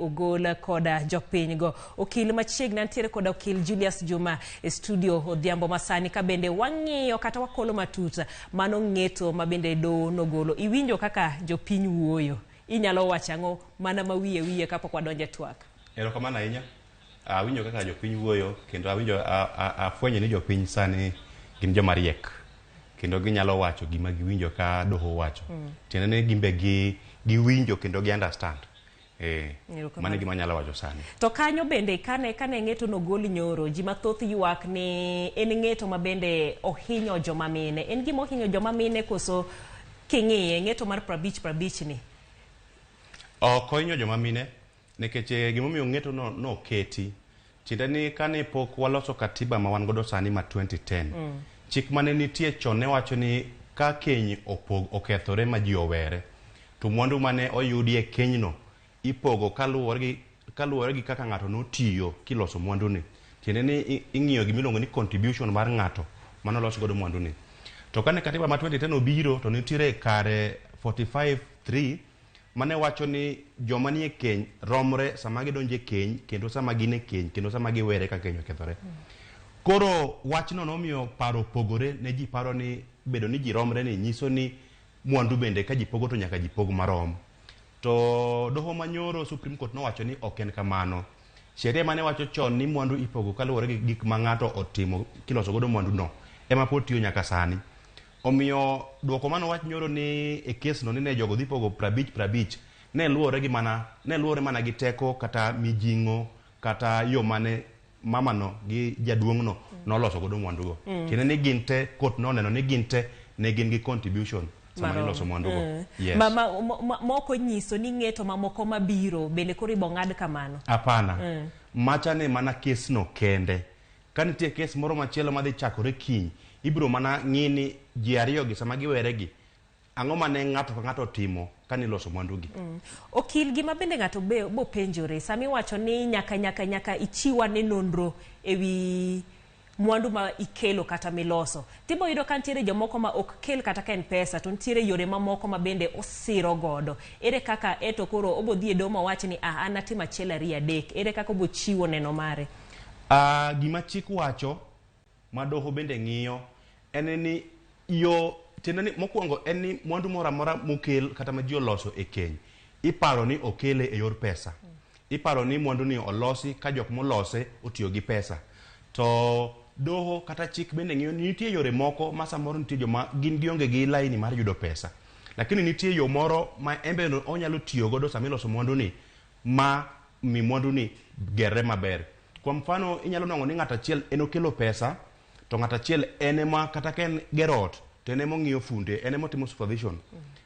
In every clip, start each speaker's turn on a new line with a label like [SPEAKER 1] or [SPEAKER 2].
[SPEAKER 1] ogola koda jopingo okil machiegni antiere koda okil Julius Juma e studio odhiambo masani ka bende wang'iyo kata wakolo matuta mano ng'eto ma bende do nogolo iwinjo kaka jopiny wuoyo inyalo wacho ang'o mana ma wiye kapok wadonje twak.
[SPEAKER 2] Erokamano ahinya. Awinjo kaka jopiny wuoyo kendo awinjo afwenyo ni jopiny sani gin joma riek kendo ginyalo wacho gima giwinjo ka doho wacho. Tiende ni gimbe giwinjo kendo gi understand. Mane gima nyalo wacho sani.
[SPEAKER 1] To kanyo bende kane ng'eto nogoli nyoro ji mathoth ywak ni en ng'eto ma bende ohinyo joma mine. En gima ohinyo joma mine koso king'iye ng'eto mar 50 ni.
[SPEAKER 2] Ohinyo joma mine nikech gimomiyo ng'eto no keti. Tiende ni kane pok waloso katiba ma wan godo sani ma 2010. Chik mane nitie chon ne wacho ni ka keny okethore ma ji owere to mwandu mane oyudi e kenyno ipogo kaluwore gi kaka ng'ato notiyo kiloso mwandu ni. Tiende ni ing'iyo gimiluongo ni contribution mar ng'ato manoloso godo mwandu ni. To kane katiba ma 2010 obiro to nitiere kare 45(3) mane wacho ni joma nie keny romre sama gidonje keny kendo sama gine keny kendo sama giwere ka keny okethore. Koro wachno nomiyo paro pogore ne ji paro ni bedo ni ji romre ni nyiso ni mwandu bende ka ji pogo to nyaka ji pog marom. To doho manyoro Supreme Court nowacho ni ok en kamano. Sheria mane wacho chon ni mwandu ipogo kaluwore gi gik ma ng'ato otimo kiloso godo mwandu no ema pod tiyo nyaka sani. Omiyo duoko mano wach nyoro ni e kes no ni ne jogo dhi pogo 50 ne luwore mana gi teko kata mijing'o kata yo mane mama no gi jaduong' no noloso godo mwandu go. Tiende ni ginte court no neno ni ginte ne gin gi contribution sama niloso mwandu go. Yes.
[SPEAKER 1] Moko nyiso ni ng'eto mamoko mabiro bende koro ibo ng'ad kamano.
[SPEAKER 2] Apana. Macha ne mana kes no kende. Ka nitie kes moro machielo madhi chakore kiny ibiro mana ng'ini ji ariyo gi sama giwere gi ang'o mane ng'ato ka ng'ato timo kaniloso mwandu gi.
[SPEAKER 1] Okil gima bende ng'ato bo penjore sami wacho ni nyaka ichiwa ne nonro ewi mwandu ma ikelo kata miloso. Tibo yudo ka ntiere jomoko ma ok kel kata ka en pesa to ntiere yore mamoko ma bende osiro godo. Ere kaka eto koro obo dhi e domo wacho ni an atima achiel ariyo adek. Ere kaka obo chiwo neno mare.
[SPEAKER 2] Gima chik wacho ma doho bende ng'iyo en ni yo tiende ni mokwongo en ni mwandu moro amora mokel kata ma ji oloso e keny iparo ni okele e yor pesa. Iparo ni mwandu ni olosi ka jok molose otiyo gi pesa. To doho kata chik bende ng'iyo ni nitie yore moko ma samoro nitie joma gin gionge gi laini mar yudo pesa. Lakini nitie yo moro ma embe no onyalo tiyo godo sama iloso mwandu ni ma mi mwandu ni gerre maber. Kwa mfano inyalo nwango ni ng'ata achiel en okelo pesa to ng'ata achiel en ma kata ken gerot to en ng'iyo funde en timo supervision.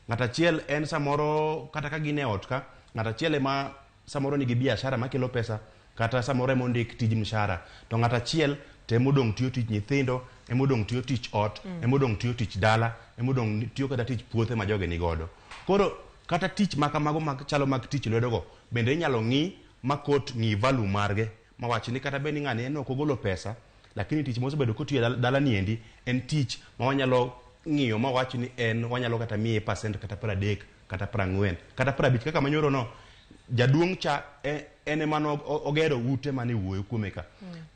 [SPEAKER 2] Ng'ata achiel en samoro kata ka gine ot ka ng'ata achiel ma samoro nigi biashara makelo pesa kata samoro emondik tij mshahara to ng'ata achiel temodong tiyo tich nyithindo emodong tiyo tich ot emodong tiyo tich dala emodong tiyo kata tich puothe ma joge ni godo. Koro kata tich makamago mag chalo mag tich lwedo go bende inyalo ng'i ma court ng'i value marge ma wachi ni kata beni ng'ani en ok ogolo pesa lakini tich mosebedo kotiyo dala niendi en tich ma wanyalo ng'iyo ma wachi ni en wanyalo kata miye percent kata 30 kata 40 kata 50 kaka manyoro no jaduong' cha ene mano ogero ute mane wuoyo kuome ka.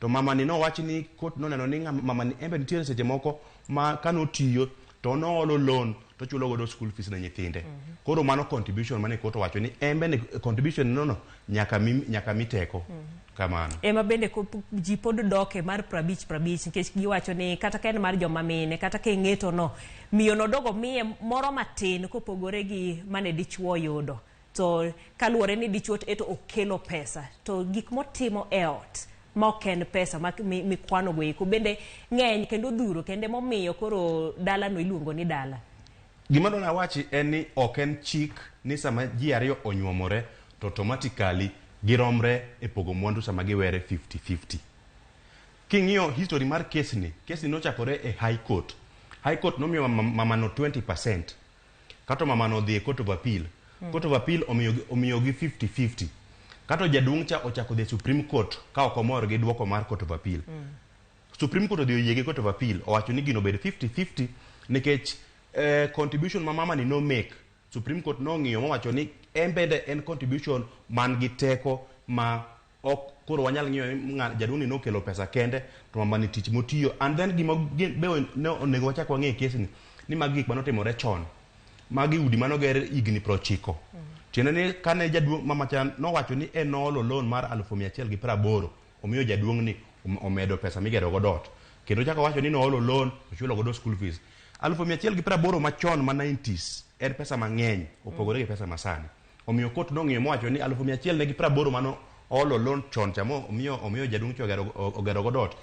[SPEAKER 2] To mama ni no wachi ni court no neno ni mama ni embe nitie seche moko ma kanotiyo to noolo loan to chulo godo school fees ne nyithinde. Koro mano contribution mane court wacho ni embe ni contribution no nyaka miteko. Kamano.
[SPEAKER 1] Ema bende ji pod doke mar 50 nikech giwacho ni kata ka en mar joma mine kata ka ng'eto no miyo no dogo miye moro matin kopogore gi mane dichuo yudo. To kaluwore ni dichuo eto okelo pesa to gik motimo e ot ma ok en pesa mikwano go eko bende ng'eny kendo dhuro kende momiyo koro dala no iluongo ni dala.
[SPEAKER 2] Gima dona wachi en ni ok en chik ni sama ji ariyo onyuomore to automatically giromre e pogo mwandu sama giwere 50-50. King'iyo history mar kesni nochakore e High Court. High Court nomiyo mamano 20%. Kato mamano dhi e Court of Appeal. Court of Appeal omiyo gi 50-50. Kato jaduong' cha ochako dhi Supreme Court ka ok omor gi duoko mar Court of Appeal. Supreme Court odhi oyie gi Court of Appeal owacho ni gino bed 50-50 nikech contribution ma mama ni no make Supreme Court nong'iyo mowacho ni bende en contribution man gi teko ma ok koro wanyal ng'iyo ni jaduong' ni nokelo pesa kende to mamani tich motiyo. And then gima be onego wachak wang'e kesni ni magi gik manotimore chon, magi udi manoger higni 90. Tiende ni kane jaduong' mamachan nowacho ni en olo loan mar 180, omiyo jaduong' ni omedo pesa migero go dot, kendo chako wacho ni noolo loan ochulo godo school fees. 180 machon ma 90s en pesa mang'eny opogore gi pesa masani. Omiyo court nong'iyo mowacho ni 180 mano olo loan chon chamo omiyo jaduong' cho ogero go dot.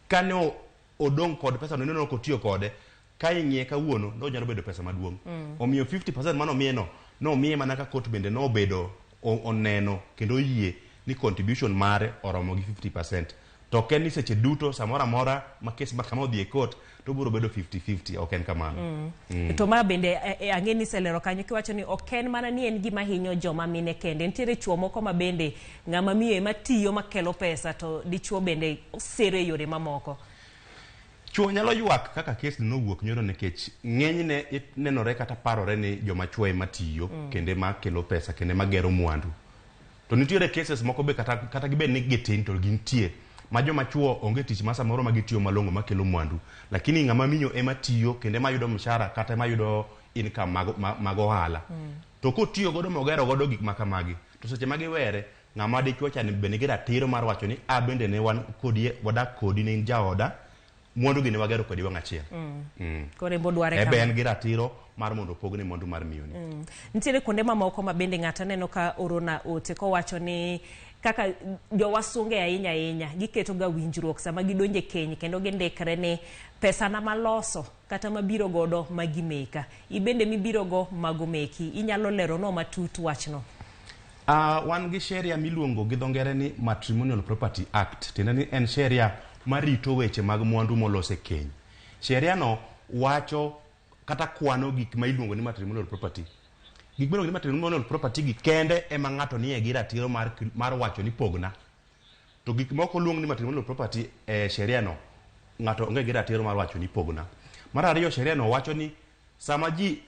[SPEAKER 2] Kane odong' kod pesa no neno kotiyo kode, ka ing'iye kawuono no nyalo bedo pesa maduong'. Omiyo 50% mano nomiye mana ka court bende nobedo oneno kendo oyie ni contribution mare oromo gi 50%. To ken ni seche duto samora mora ma kes ma kama odhi e court to biro bedo 50-50, ok en kamano.
[SPEAKER 1] To ma bende ang'e ni selero kanyo kiwacho ni ok en mana ni en gima hinyo joma mine kende, nitiere chuo moko ma bende ng'ama miyo ema tiyo makelo pesa to dichuo bende sere yore mamoko.
[SPEAKER 2] Chuo nyalo ywak kaka kes nowuok nyoro nikech ng'enyne nenore kata parore ni joma chuo ema tiyo kende ma kelo pesa kende magero mwandu. To nitiere cases moko be kata gibed ni gitin to gintie ma joma chuo onge tich ma samoro ma gitiyo malongo makelo mwandu, lakini ng'ama miyo ema tiyo kende mayudo mshahara kata mayudo income mag ohala. To kotiyo godo mogero godo gik makamagi, to seche magiwere ng'ama dichuo cha be nigi ratiro mar wacho ni bende ne wan kodi wadak kodi ne jaoda mwandu gi ne wagero kodi wang' achiel.
[SPEAKER 1] Kore bodware kama.
[SPEAKER 2] Ben gi ratiro mar mondo pogne mwandu mar miyo ni.
[SPEAKER 1] Nitiere kuonde mamoko ma bende ng'ata neno ka orona ote kowacho ni kaka jowasunge ahinya giketo ga winjruok sama gidonje keny kendo gindikre ni pesa na maloso kata mabiro godo magimeka. Ibende mibiro go magomeki. Inyalo lero no matut wachno.
[SPEAKER 2] Wan gi sheria miluongo gi dho ngere ni Matrimonial Property Act. Tiende ni en sheria marito weche mag mwandu molose keny. Sheria no wacho kata kwano gik ma iluongo ni matrimonial property. Gik miluongo ni matrimonial property gi kende ema ng'ato nie gi ratiro mar wacho ni pogna. To gik moko luongo ni matrimonial property sheria no ng'ato onge gi ratiro mar wacho ni pogna. Mar ariyo sheria no wacho ni sama ji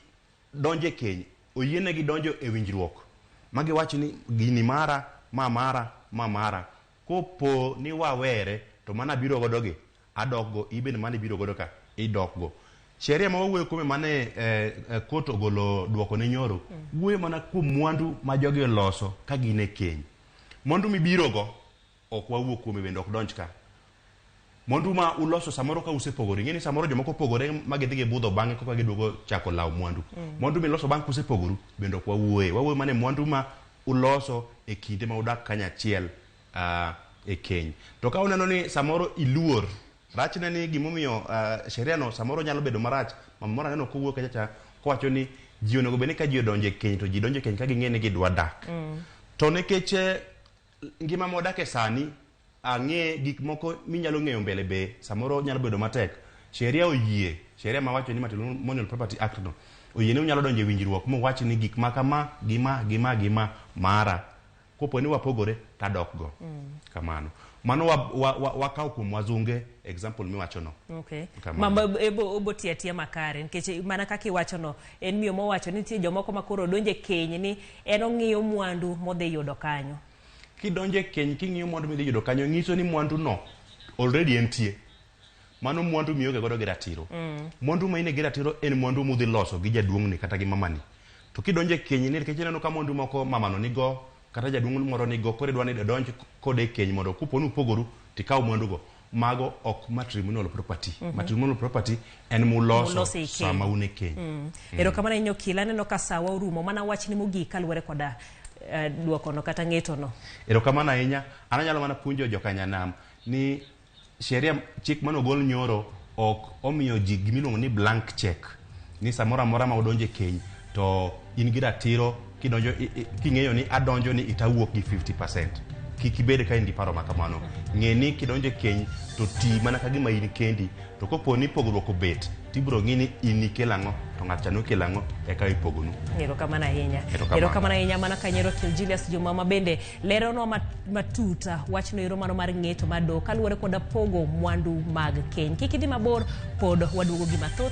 [SPEAKER 2] donje keny oyienegi donjo e winjruok magi wacho ni gini mara ma mara kopo ni wawere to mana biro godo gi adokgo ibende mane biro godo ka idokgo. Sheria ma wuoyo kuome mane court ogolo duoko ne nyoro wuoyo mana kuom mwandu ma jogi oloso ka gine keny. Mwandu mibiro go ok wawuo kuome bende ok donj ka. Mwandu ma uloso samoro ka usepogore, ng'eni samoro jomoko pogore ma gidhi budho bang'e koka giduogo chako law mwandu. Mwandu miloso bang' kusepogoru bende ok wawuoye mana mwandu ma uloso e kinde ma udak kanyachiel e keny. To ka uneno ni samoro iluor rachne ni gimomiyo sheria no samoro nyalo bedo marach, mamora neno kowuok kacha kowacho ni ji onego bed ni ka ji odonje keny to ji donje keny ka ging'e ni gidwa dak. To nikech ngima modake sani ang'e gik moko minyalo ng'eyo mbele be samoro nyalo bedo matek. Sheria oyie, sheria ma wacho ni Matrimonial Property Act no oyie ni unyalo donje winjruok mo wacho ni gik makama gima mara kopo ni wapogore tadokgo. Kamano mano wakaw kuom wazunge example miwacho no.
[SPEAKER 1] Okay. Mamba ebo tiatia makare nikech mana kaka iwacho no en miyo mowacho ni tie jomoko makoro donje keny ni en ong'iyo mwandu modhi yudo kanyo.
[SPEAKER 2] Kidonje keny king'iyo mwandu midhi yudo kanyo nyiso ni mwandu no already entie. Mano mwandu miyoge godo gi ratiro. Mwandu ma ine gi ratiro en mwandu mudhi loso gi jaduong' ni kata gi mamani. To kidonje keny ni nikech neno ka mwandu moko mamano nigo kata jaduong' moro nigo kore dwa ni donj kode keny mondo kuponu pogoru tikaw mwandu go. Mago ok matrimonial property. Matrimonial property en muloso sama une keny.
[SPEAKER 1] Erokamano inyo kila neno ka sawa orumo mana wachni mogik kaluwore koda duoko no kata ng'eto no.
[SPEAKER 2] Erokamano ahinya ananyalo mana puonjo jokanyanam ni sheria chik manogol nyoro ok omiyo ji gimiluongo ni blank check ni samora mora ma odonje keny to in gi ratiro kidonjo king'eyo ni adonjo ni itawuok gi 50%. Kikibede ka indi paro makamano. Ng'e ni kidonje keny to ti mana ka gima in kendi to kopo ni pogruok obet tibro ng'ini in ikelango to ng'at no kelango eka ipogonu.
[SPEAKER 1] Erokamano ahinya. Erokamano ahinya mana kanyero Julius Juma mabende lero no matuta wachno ero mano mar ng'eto mado kaluwore koda pogo mwandu mag keny. Kik idhi mabor pod waduogo gi mathoth.